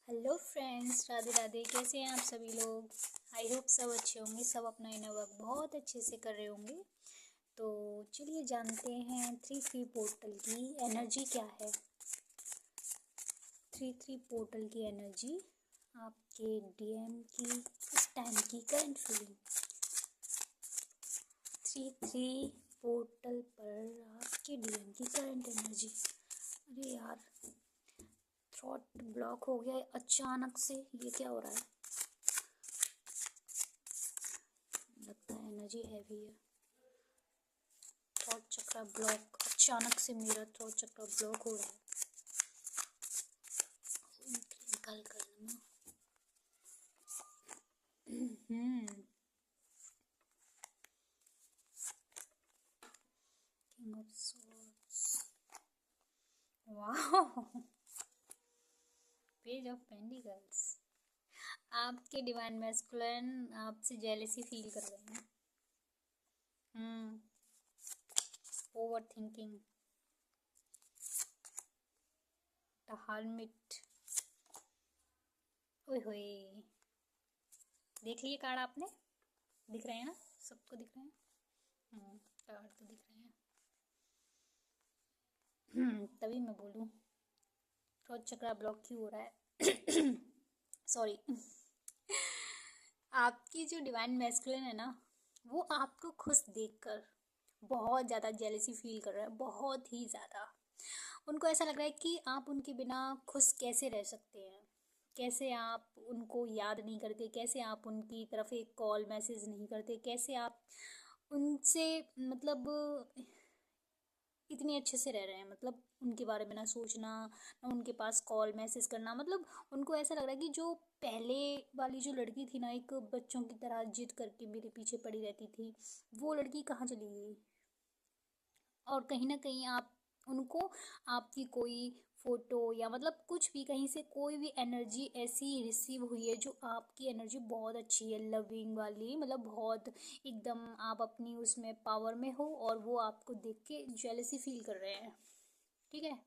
Hello friends, Radhe Radhe. कैसे हैं आप सभी लोग? आई होप सब अच्छे होंगे, सब अपना इनर वर्क बहुत अच्छे से कर रहे होंगे। तो चलिए जानते हैं 3-3 पोर्टल की एनर्जी क्या है। 3-3 पोर्टल की एनर्जी, आपके डीएम की इस टाइम की करंट फीलिंग। 3-3 पोर्टल पर आपके डीएम की करंट एनर्जी। अरे यार, थ्रॉट ब्लॉक हो गया है अचानक से। ये क्या हो रहा है? लगता है एनर्जी हैवी है। थ्रॉट चक्र ब्लॉक, अचानक से मेरा थ्रॉट चक्र ब्लॉक हो रहा है। निकाल कर लेना। किंग ऑफ सॉर्ड्स, वाह। Page of pentacles. आपके डिवाइन मैस्कुलिन आपसे जेलसी फील कर रहे हैं। Over thinking, the hermit. ओए होए, देख लिए कार्ड आपने? दिख रहे हैं ना? सबको दिख रहे हैं। कार्ड तो दिख रहे हैं। तभी मैं बोलूँ थ्रोट चक्र ब्लॉक क्यों हो रहा है। सॉरी। आपकी जो डिवाइन मैस्कुलिन है ना, वो आपको खुश देखकर बहुत ज़्यादा जेलसी फील कर रहा है, बहुत ही ज़्यादा। उनको ऐसा लग रहा है कि आप उनके बिना खुश कैसे रह सकते हैं, कैसे आप उनको याद नहीं करते, कैसे आप उनकी तरफ एक कॉल मैसेज नहीं करते, कैसे आप उनसे मतलब इतने अच्छे से रह रहे हैं। मतलब उनके बारे में ना सोचना, ना उनके पास कॉल मैसेज करना। मतलब उनको ऐसा लग रहा है कि जो पहले वाली जो लड़की थी ना, एक बच्चों की तरह जिद करके मेरे पीछे पड़ी रहती थी, वो लड़की कहाँ चली गई। और कहीं ना कहीं आप उनको आपकी कोई फ़ोटो या मतलब कुछ भी कहीं से कोई भी एनर्जी ऐसी रिसीव हुई है जो आपकी एनर्जी बहुत अच्छी है, लविंग वाली। मतलब बहुत एकदम आप अपनी उसमें पावर में हो और वो आपको देख के जेलसी फील कर रहे हैं। ठीक है,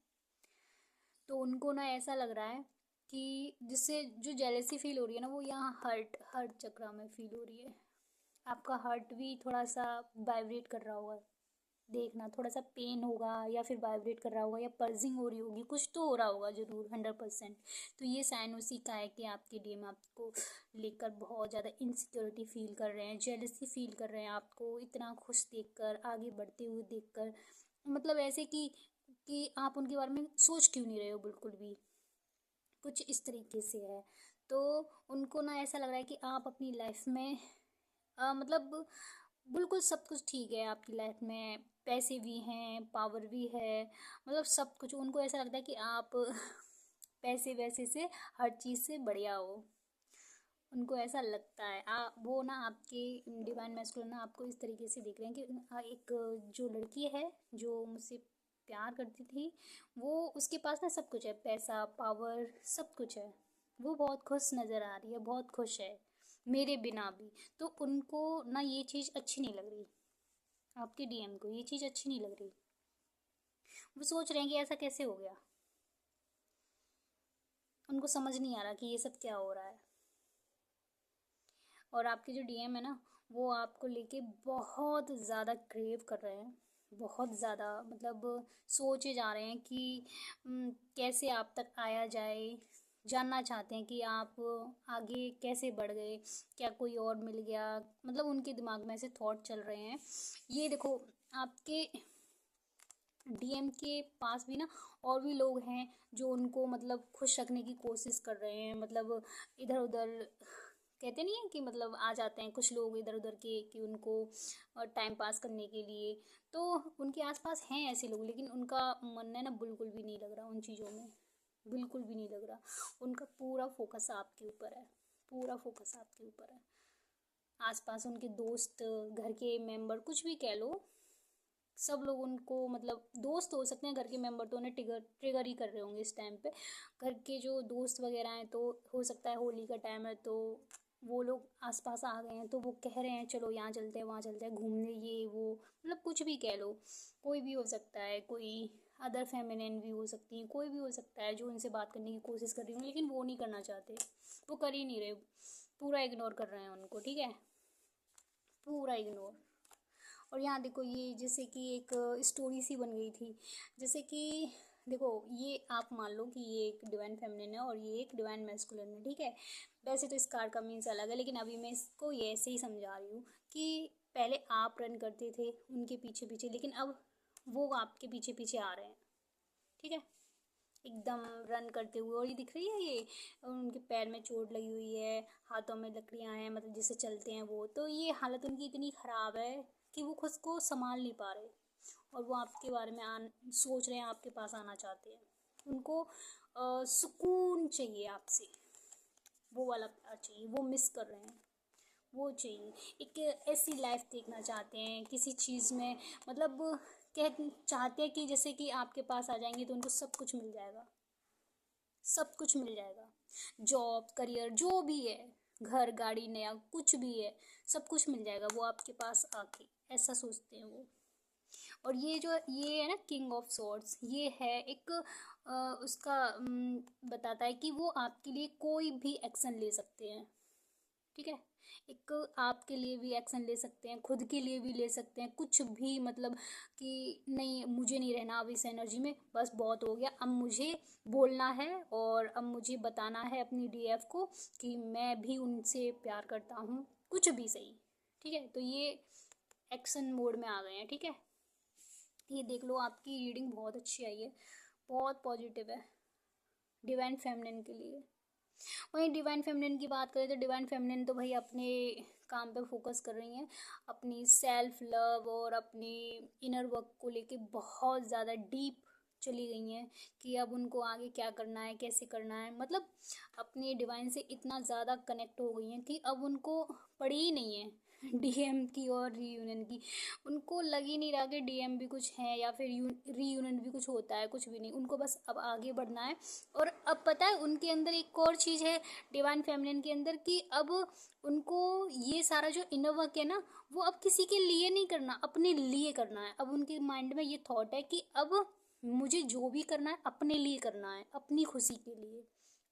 तो उनको ना ऐसा लग रहा है कि जिससे जो जेलसी फील हो रही है ना, वो यहाँ हर्ट हर्ट चक्र में फील हो रही है। आपका हार्ट भी थोड़ा सा वाइब्रेट कर रहा होगा, देखना थोड़ा सा पेन होगा या फिर वाइब्रेट कर रहा होगा या पर्जिंग हो रही होगी, कुछ तो हो रहा होगा ज़रूर 100%। तो ये साइन उसी का है कि आपके डीएम आपको लेकर बहुत ज़्यादा इनसिक्योरिटी फील कर रहे हैं, जेलसी फील कर रहे हैं आपको इतना खुश देखकर, आगे बढ़ते हुए देखकर। मतलब ऐसे कि आप उनके बारे में सोच क्यों नहीं रहे हो बिल्कुल भी, कुछ इस तरीके से है। तो उनको ना ऐसा लग रहा है कि आप अपनी लाइफ में मतलब बिल्कुल सब कुछ ठीक है आपकी लाइफ में, पैसे भी हैं, पावर भी है, मतलब सब कुछ। उनको ऐसा लगता है कि आप पैसे वैसे से हर चीज़ से बढ़िया हो। उनको ऐसा लगता है वो ना आपके डिवाइन मैस्कुलिन ना आपको इस तरीके से देख रहे हैं कि एक जो लड़की है जो मुझसे प्यार करती थी, वो उसके पास ना सब कुछ है, पैसा, पावर, सब कुछ है। वो बहुत खुश नज़र आ रही है, बहुत खुश है मेरे बिना भी। तो उनको ना ये चीज़ अच्छी नहीं लग रही, आपके डीएम को ये चीज़ अच्छी नहीं लग रही। वो सोच रहे हैं कि ऐसा कैसे हो गया। उनको समझ नहीं आ रहा कि ये सब क्या हो रहा है। और आपके जो डीएम है ना, वो आपको लेके बहुत ज़्यादा क्रेव कर रहे हैं, बहुत ज़्यादा। मतलब सोचे जा रहे हैं कि कैसे आप तक आया जाए, जानना चाहते हैं कि आप आगे कैसे बढ़ गए, क्या कोई और मिल गया। मतलब उनके दिमाग में ऐसे थॉट चल रहे हैं। ये देखो, आपके डीएम के पास भी ना और भी लोग हैं जो उनको मतलब खुश रखने की कोशिश कर रहे हैं। मतलब इधर उधर कहते नहीं है कि मतलब आ जाते हैं कुछ लोग इधर उधर के कि उनको टाइम पास करने के लिए। तो उनके आसपास हैं ऐसे लोग, लेकिन उनका मन है ना बिल्कुल भी नहीं लग रहा उन चीज़ों में, बिल्कुल भी नहीं लग रहा। उनका पूरा फोकस आपके ऊपर है, पूरा फोकस आपके ऊपर है। आसपास उनके दोस्त, घर के मेंबर, कुछ भी कह लो, सब लोग उनको मतलब दोस्त हो सकते हैं, घर के मेंबर तो उन्हें ट्रिगर ही कर रहे होंगे इस टाइम पे। घर के जो दोस्त वगैरह हैं, तो हो सकता है होली का टाइम है तो वो लोग आसपास आ गए हैं, तो वो कह रहे हैं चलो यहाँ चलते हैं, वहाँ चलते हैं घूमने, ये वो। मतलब कुछ भी कह लो, कोई भी हो सकता है, कोई अदर फेमिनिन भी हो सकती हैं, कोई भी हो सकता है जो उनसे बात करने की कोशिश कर रही हूँ, लेकिन वो नहीं करना चाहते, वो कर ही नहीं रहे, पूरा इग्नोर कर रहे हैं उनको, ठीक है, पूरा इग्नोर। और यहाँ देखो ये जैसे कि एक स्टोरी सी बन गई थी, जैसे कि देखो ये आप मान लो कि ये एक डिवाइन फेमिनिन है और ये एक डिवाइन मैस्कुलिन है, ठीक है। वैसे तो इस कार्ड का मीन्स अलग है, लेकिन अभी मैं इसको ये ऐसे ही समझा रही हूँ कि पहले आप रन करते थे उनके पीछे पीछे, लेकिन अब वो आपके पीछे पीछे आ रहे हैं, ठीक है, एकदम रन करते हुए। और ये दिख रही है, ये उनके पैर में चोट लगी हुई है, हाथों में लकड़ियां हैं, मतलब जिससे चलते हैं वो, तो ये हालत उनकी इतनी ख़राब है कि वो खुद को संभाल नहीं पा रहे, और वो आपके बारे में सोच रहे हैं, आपके पास आना चाहते हैं। उनको सुकून चाहिए आपसे, वो वाला प्यार चाहिए, वो मिस कर रहे हैं, वो चाहिए। एक ऐसी लाइफ देखना चाहते हैं किसी चीज़ में, मतलब कह चाहते हैं कि जैसे कि आपके पास आ जाएंगे तो उनको सब कुछ मिल जाएगा, सब कुछ मिल जाएगा, जॉब करियर जो भी है, घर गाड़ी नया कुछ भी है, सब कुछ मिल जाएगा वो आपके पास आके, ऐसा सोचते हैं वो। और ये जो ये है ना किंग ऑफ सॉर्ड्स, ये है एक उसका बताता है कि वो आपके लिए कोई भी एक्शन ले सकते हैं, ठीक है, एक आपके लिए भी एक्शन ले सकते हैं, खुद के लिए भी ले सकते हैं, कुछ भी, मतलब कि नहीं मुझे नहीं रहना अब इस एनर्जी में, बस बहुत हो गया, अब मुझे बोलना है और अब मुझे बताना है अपनी डीएफ को कि मैं भी उनसे प्यार करता हूँ, कुछ भी सही, ठीक है। तो ये एक्शन मोड में आ गए हैं, ठीक है। ये देख लो आपकी रीडिंग बहुत अच्छी आई है, बहुत पॉजिटिव है डिवाइन फेमिनिन के लिए। वहीं डिवाइन फेमिनिन की बात करें तो डिवाइन फेमिनिन तो भाई अपने काम पे फोकस कर रही हैं, अपनी सेल्फ लव और अपनी इनर वर्क को लेके बहुत ज़्यादा डीप चली गई हैं कि अब उनको आगे क्या करना है, कैसे करना है, मतलब अपने डिवाइन से इतना ज़्यादा कनेक्ट हो गई हैं कि अब उनको पड़ी ही नहीं है डीएम की और रीयूनियन की, उनको लग ही नहीं रहा कि डीएम भी कुछ है या फिर रीयूनियन भी कुछ होता है, कुछ भी नहीं, उनको बस अब आगे बढ़ना है। और अब पता है उनके अंदर एक और चीज़ है डिवाइन फेमिनिन के अंदर कि अब उनको ये सारा जो इनर वर्क है ना, वो अब किसी के लिए नहीं करना, अपने लिए करना है। अब उनके माइंड में ये थॉट है कि अब मुझे जो भी करना है अपने लिए करना है, अपनी खुशी के लिए,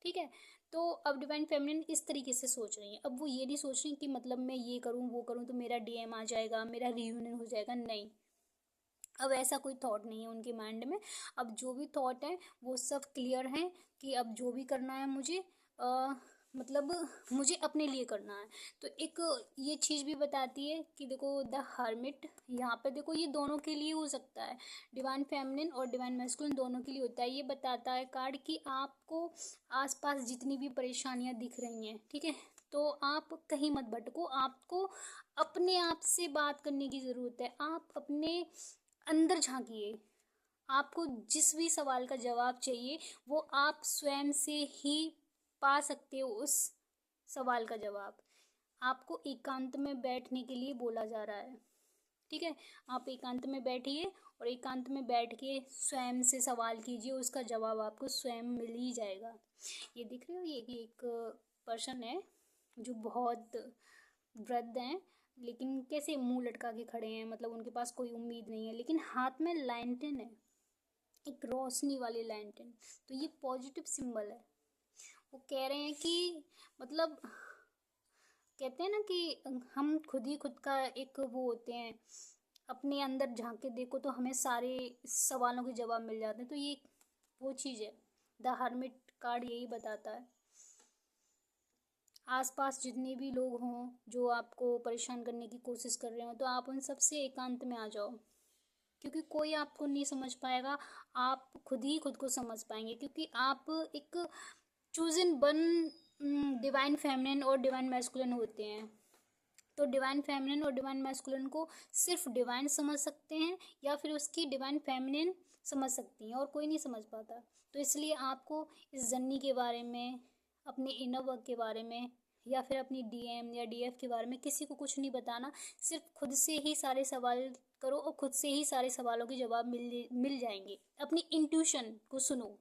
ठीक है। तो अब डिवाइन फेमिनिन इस तरीके से सोच रही है, अब वो ये नहीं सोच रही कि मतलब मैं ये करूँ वो करूँ तो मेरा डीएम आ जाएगा, मेरा रियूनियन हो जाएगा, नहीं, अब ऐसा कोई थॉट नहीं है उनके माइंड में। अब जो भी थॉट है वो सब क्लियर है कि अब जो भी करना है मुझे मतलब मुझे अपने लिए करना है। तो एक ये चीज़ भी बताती है कि देखो द हर्मिट, यहाँ पे देखो ये दोनों के लिए हो सकता है, डिवाइन फेमिनिन और डिवाइन मैस्कुलिन दोनों के लिए होता है। ये बताता है कार्ड कि आपको आसपास जितनी भी परेशानियाँ दिख रही हैं, ठीक है, तो आप कहीं मत भटको, आपको अपने आप से बात करने की ज़रूरत है, आप अपने अंदर झांकिए, आपको जिस भी सवाल का जवाब चाहिए वो आप स्वयं से ही पा सकते हो उस सवाल का जवाब। आपको एकांत में बैठने के लिए बोला जा रहा है, ठीक है, आप एकांत में बैठिए और एकांत में बैठ के स्वयं से सवाल कीजिए, उसका जवाब आपको स्वयं मिल ही जाएगा। ये दिख रहे हो, ये एक पर्सन है जो बहुत वृद्ध हैं, लेकिन कैसे मुंह लटका के खड़े हैं, मतलब उनके पास कोई उम्मीद नहीं है, लेकिन हाथ में लैंटर्न है, एक रोशनी वाली लैंटर्न, तो ये पॉजिटिव सिंबल है। वो कह रहे हैं कि मतलब कहते हैं ना कि हम खुद ही खुद का एक वो होते हैं, अपने अंदर झांक के देखो तो हमें सारे सवालों के जवाब मिल जाते हैं, तो ये वो चीज़ है। द हर्मिट कार्ड यही बताता है। आसपास जितने भी लोग हों जो आपको परेशान करने की कोशिश कर रहे हो, तो आप उन सब से एकांत में आ जाओ, क्योंकि कोई आपको नहीं समझ पाएगा, आप खुद ही खुद को समझ पाएंगे, क्योंकि आप एक चूजन वन डिवाइन फेमिनिन और डिवाइन मैस्कुलिन होते हैं। तो डिवाइन फेमिनिन और डिवाइन मैस्कुलिन को सिर्फ डिवाइन समझ सकते हैं या फिर उसकी डिवाइन फेमिनिन समझ सकती हैं, और कोई नहीं समझ पाता। तो इसलिए आपको इस जर्नी के बारे में, अपने इनर वर्क के बारे में, या फिर अपनी डीएम या डीएफ के बारे में किसी को कुछ नहीं बताना, सिर्फ खुद से ही सारे सवाल करो और खुद से ही सारे सवालों के जवाब मिल जाएंगे। अपनी इंट्यूशन को सुनो,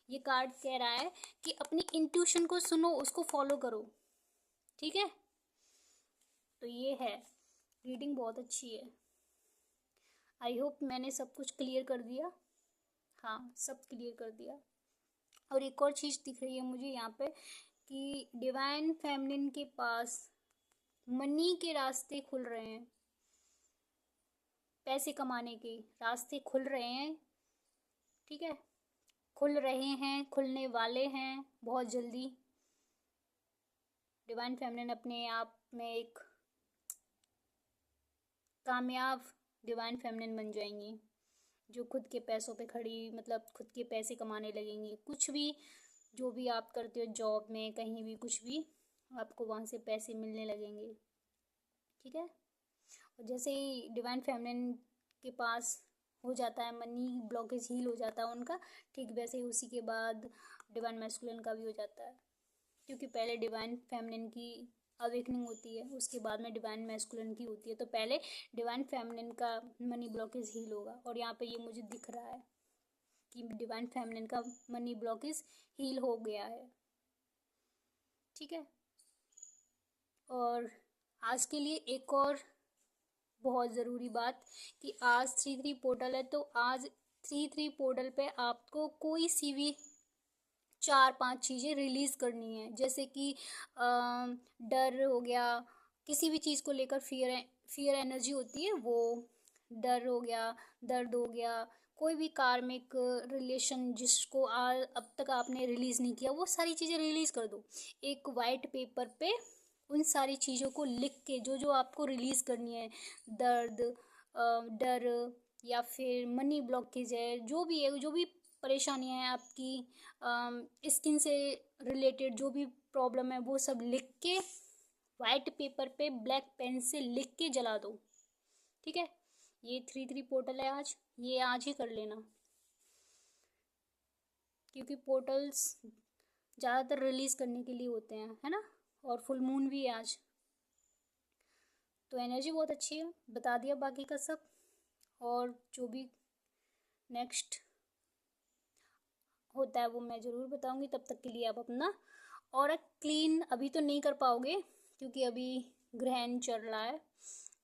ये कार्ड कह रहा है कि अपनी इंट्यूशन को सुनो, उसको फॉलो करो, ठीक है। तो ये है, रीडिंग बहुत अच्छी है। आई होप मैंने सब कुछ क्लियर कर दिया। हाँ, सब क्लियर कर दिया। और एक और चीज़ दिख रही है मुझे यहाँ पे कि डिवाइन फेमिनिन के पास मनी के रास्ते खुल रहे हैं, पैसे कमाने के रास्ते खुल रहे हैं। ठीक है, खुल रहे हैं, खुलने वाले हैं बहुत जल्दी। डिवाइन फेमिनिन अपने आप में एक कामयाब डिवाइन फेमिनिन बन जाएंगी, जो खुद के पैसों पे खड़ी, मतलब खुद के पैसे कमाने लगेंगी। कुछ भी जो भी आप करते हो जॉब में, कहीं भी कुछ भी, आपको वहाँ से पैसे मिलने लगेंगे। ठीक है, और जैसे ही डिवाइन फेमिनिन के पास हो जाता है, मनी ब्लॉकेज हील हो जाता है उनका, ठीक वैसे ही उसी के बाद डिवाइन मैस्कुलिन का भी हो जाता है। क्योंकि पहले डिवाइन फेमिनिन की अवेकनिंग होती है, उसके बाद में डिवाइन मैस्कुलिन की होती है। तो पहले डिवाइन फेमिनिन का मनी ब्लॉकेज हील होगा, और यहाँ पे ये मुझे दिख रहा है कि डिवाइन फेमिनिन का मनी ब्लॉकेज हील हो गया है। ठीक है, और आज के लिए एक और बहुत ज़रूरी बात कि आज 3-3 पोर्टल है, तो आज 3-3 पोर्टल पे आपको कोई सी भी 4-5 चीज़ें रिलीज़ करनी है। जैसे कि डर हो गया, किसी भी चीज़ को लेकर फियर एनर्जी होती है वो, डर हो गया, दर्द हो गया, कोई भी कार्मिक रिलेशन जिसको अब तक आपने रिलीज़ नहीं किया, वो सारी चीज़ें रिलीज़ कर दो एक वाइट पेपर पे। उन सारी चीज़ों को लिख के, जो जो आपको रिलीज़ करनी है, दर्द, डर, या फिर मनी ब्लॉकेज है, जो भी है, जो भी परेशानियाँ हैं आपकी, स्किन से रिलेटेड जो भी प्रॉब्लम है, वो सब लिख के वाइट पेपर पे ब्लैक पेन से लिख के जला दो। ठीक है, ये 3-3 पोर्टल है आज, ये आज ही कर लेना, क्योंकि पोर्टल्स ज़्यादातर रिलीज़ करने के लिए होते हैं, है ना। और फुल मून भी है आज, तो एनर्जी बहुत अच्छी है। बता दिया बाकी का सब, और जो भी नेक्स्ट होता है वो मैं ज़रूर बताऊंगी। तब तक के लिए आप अपना और क्लीन अभी तो नहीं कर पाओगे, क्योंकि अभी ग्रहण चल रहा है।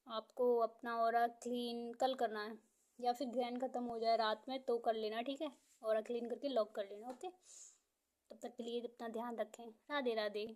आपको अपना ऑरा क्लीन कल करना है, या फिर ग्रहण ख़त्म हो जाए रात में तो कर लेना। ठीक है, ऑरा क्लीन करके लॉक कर लेना। ओके, तब तक के लिए अपना ध्यान रखें। राधे राधे।